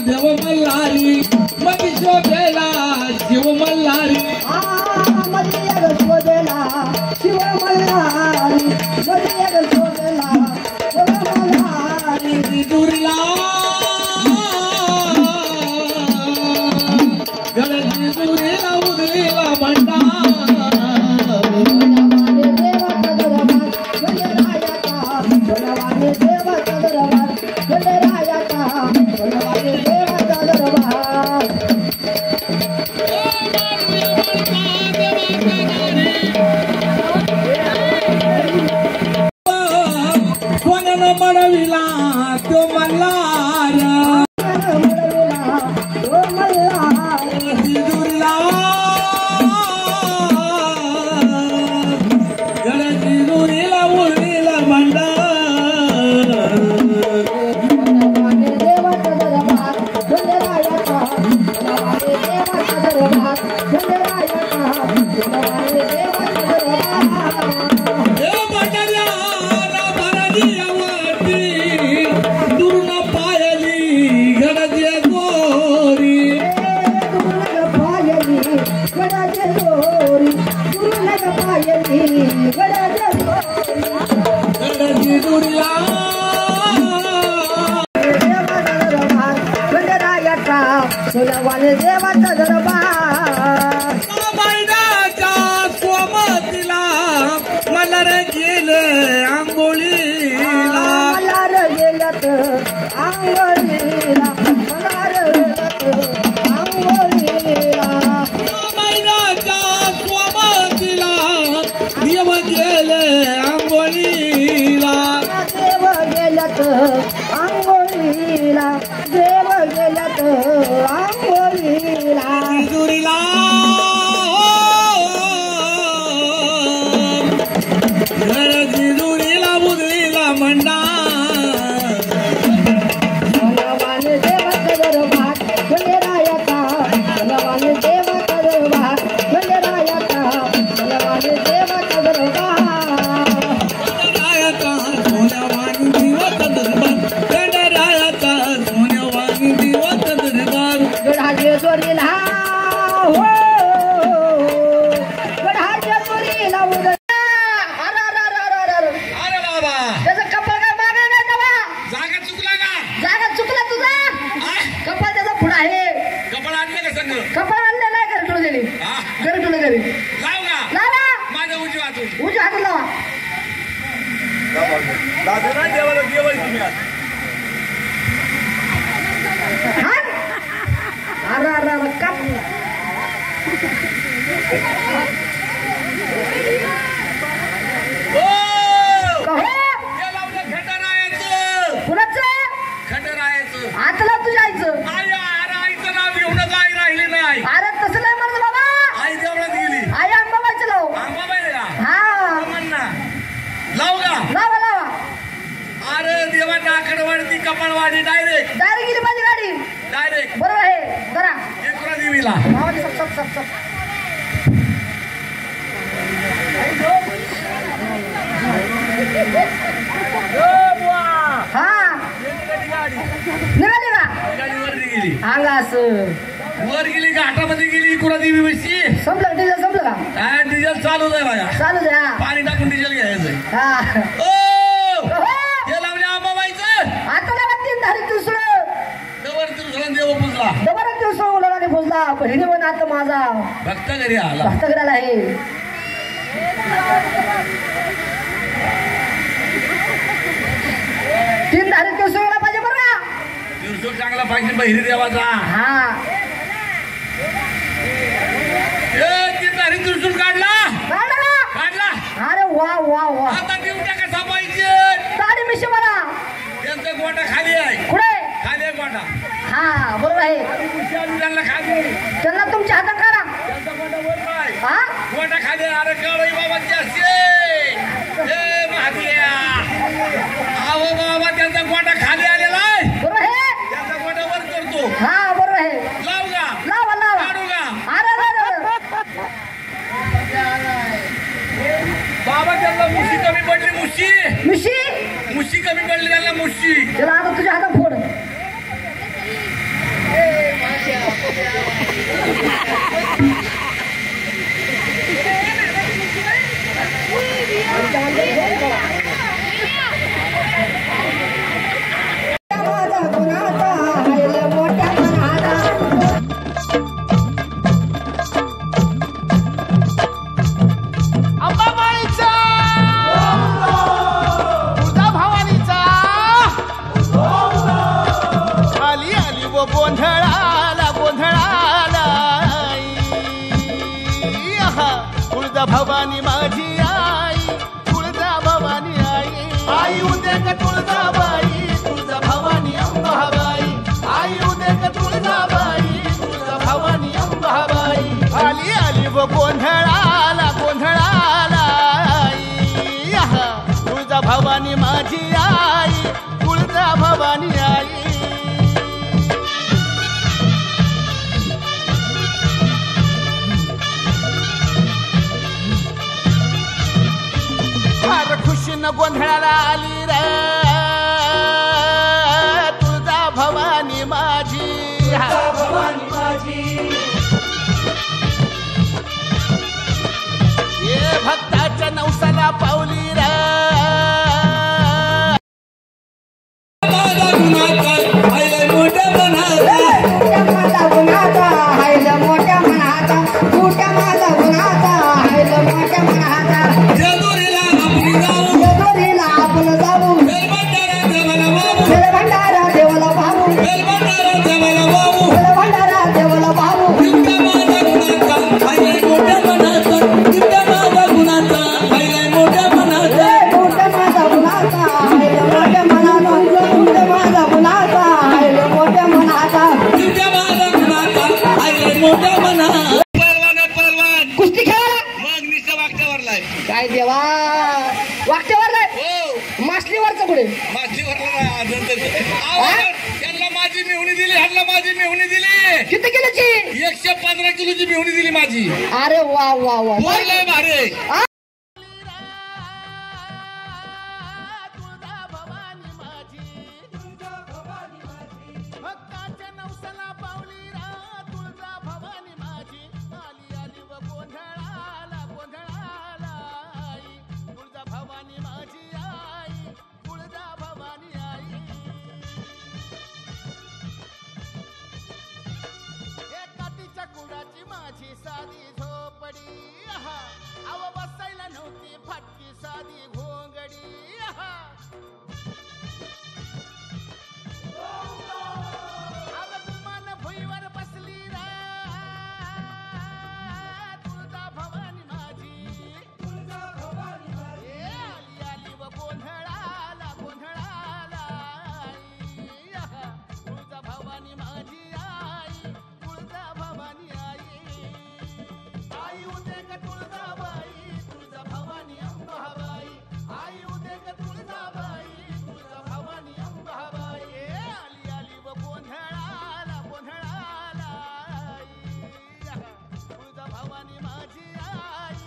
देव मल्हारी मधी शोभेला शिव मल्हारी मधी शोभेला शिव मल्हारी मधी शोभेला शिव मल्हारी दुर्ला गळ्याची दुरीला उदरीला भंडार कोणाला म्हणविला तो मल्हार दुर्ला गळ्याची दुरीला उडीला भंडार सोनावाने देवाचा दरबार मैदाच्या सोमतीला मल्हार गेले आंघोळीला मल्हार गेल्यात आंघोळीला मल्हार गेल्यात आंघोळीला मैदाच्या सोमतीला देव गेले आंघोळीला देव गेल्यात आंघोळीला देव गेल्यात आंघोळीला दुरीला गळ्याची दुरीला बुदलीला भंडार सोनावाने देवाचा दरबार खंडेरायाचा सोनावाने देवाचा दरबार खंडेरायाचा सोनावाने देवाचा दरबार रायाचा सोन्यावानी दिवस दरबार रायाचा सोन्यावानी दिवस दरबार गडाचे चोरीला हो गडाचे चोरीला उदर अरे बाबा त्याचा कपाळ काय मागे नाही तेव्हा जागा चुकला का जागा चुकला तुझा कपाळ त्याचा पुढा आहे कपडा आणलं का संग कपाळ आणले नाही घरी तुला दिली घरी तुला घरी लाव का लावा माझ्या उजव्या हातून उजव्या हातून लावा देवाला देवाय तुम्ही आज हात अरे अरे अरे काप ओ कहो हे लावलं खंडरायाचं कुणाचं खंडरायाचं आतला तुझ्या आईचं अरे आईचं नाव घेऊन आई राहिली नाही अरे तसं नाही म्हणत बाबा आई देवळात गेली आई अंबाबाईचं लाव आंबाबाई का हा म्हणा लाव का लावा लावा अरे देवाच्या आकडवाडी कपाळवाडी डायरेक्ट डायरेक्ट गेली माझी गाडी डायरेक्ट बरोबर आहे जरा एकरा देवीला मावाली सब सब सब सब हा निघाली का वरती गेली अंगा असं वर गेली घाटामध्ये गेली कुणा देवी बसची संपलं डिझेल संपलं का काय डिझेल चालू आहे बघा चालू द्या पाणी टाकून डिझेल घ्यायचंय हा ओ हे लावले आंबाबाईचं आता लावा 3 धारी तुसळ दवर तिरुसला देव पुजला दबरच दिवस उलाने पोचला पहिली पण आता माझा भक्त घरी आला भक्तगडाला आहे 3 धारी तुसळला पाहिजे बरं का तिरुसोळ चांगला पाहिजे बहिरी देवाचा हा ए ती तारी तिरुसोळ काढला काढला काढला अरे वा वा वा आता देवट्या कसा पाहिजे दाढी मिशी मला त्यांचा गोटा खाली आहे कुठे खाली आहे गोटा हा बरोबर आहे त्यांना खाली त्यांना तुमच्या हातात करा त्यांचा गोटा वर नाही हा गोटा खाली आहे. अरे कळई बाबाची असते हे महादिया अहो बाबा त्यांचा गोटा खाली आलेला आहे बरोबर आहे त्यांचा गोटा वर करतो हा बरोबर आहे लाव का लावा लावा काढू का अरे अरे बाबा त्यांना मुशी कमी पडली मुशी मिशी मुशी कमी पडली त्यांना मुशी त्याला आता तुझ्या हातात फोड भवानी माझी आई तुळजा भवानी आई आई उद्या का तुळजाबाई तुळजा भवानी अंबाबाई आई उद्या का तुळजाबाई तुळजा भवानी अंबाबाई आली आली व गोंधळाला गोंधळाला आई तुळजा भवानी माझी आई तुळजा भवानी आई खुशीनं गोंधळाला आली रे तुळजा भवानी माझी भवानी माझी ये भक्ताच्या नवसाला पावली रे काय देवा वाकट्यावर नाही मासलीवरच कुठे त्यांना माझी मेहुणी दिली ह्यांना माझी मेहुणी दिली किती किलोची 115 किलोची मेहुणी दिली माझी अरे वा वा वा बोललंय भारे माझी साधी झोपडी अव बसायला नव्हती फाटकी साधी घोंगडी अग गुमान भुईवर बसली रे तुळजा भवानी माझी आली आली व गोंधळाला गोंधळाला तुळजा भवानी माझी आई तुळजा भवानी आई आई उद्या का तुळजाबाई तुळजा भवानी अंबाबाई आई उद्या का तुळजाबाई तुळजा भवानी अंबाबाई आली आली व गोंधळाला गोंधळाला तुळजा भवानी माझी आई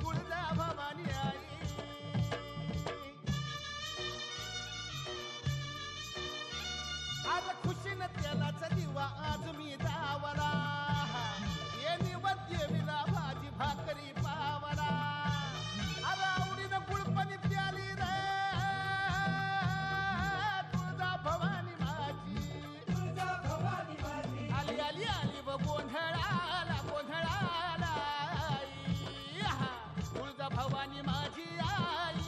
तुळजा भवानी आई आज खुशीनं तेलाचा दिवा आज मी दावला ये निवद्य विना भाजी भाकरी पावला अरे आवडीनं गुळपणी प्याली रे तुळजा भवानी माझी आली आली आली व गोंधळाला गोंधळाला तुळजा भवानी माझी आई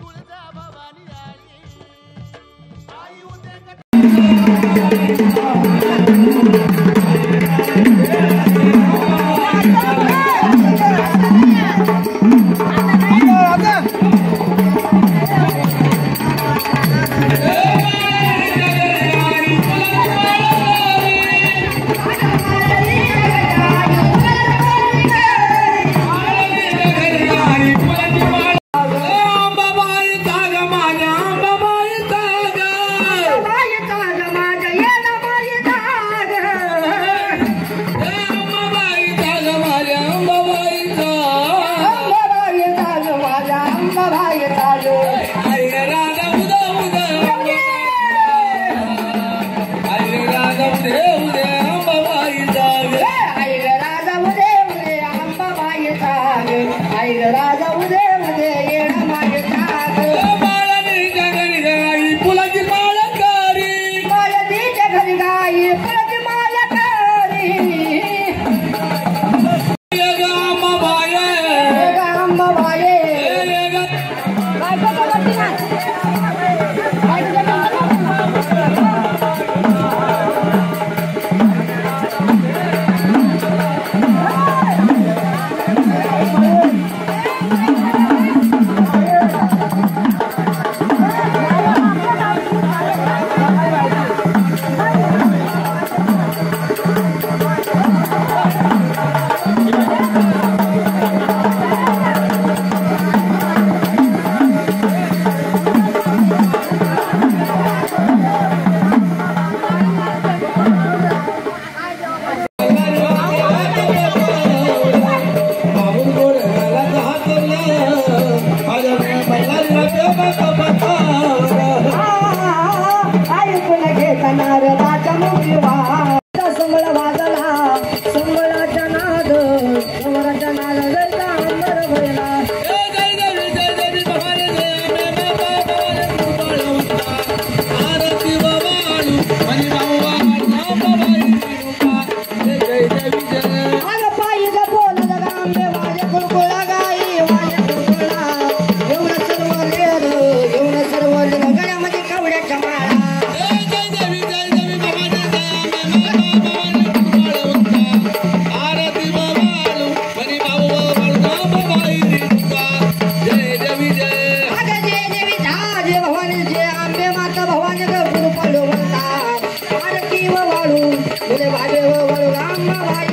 तुळजा भवानी आई आई उद्या संबळ वाजला संबळाच्या नाद संबळाच्या नाद जैसा अंबर भरला जय देवी भवानी जय अंबे भवानी कृपाळवंता आरती बाबाळू मनी बाबा नामबाई रूपा जय देवी जय आग पायी ग बोल अंबे वाजे कुळकुळा गाई वाजे कुळकुळा एवढं सर्व लेर एवढं सर्व लेर गळ्यामध्ये कवड्याच्या माळा जय देवी भवानी जय अंबे भवानी कृपाळवंता आरती बाबाळू मनी बाबा नामबाई रूपा जय देवी जय आग जय देवी जय भवानी जय अंबे माता भवानी ग कुळकुळवंता आरती व वाळू मुले वाजे व वाळू राम भाई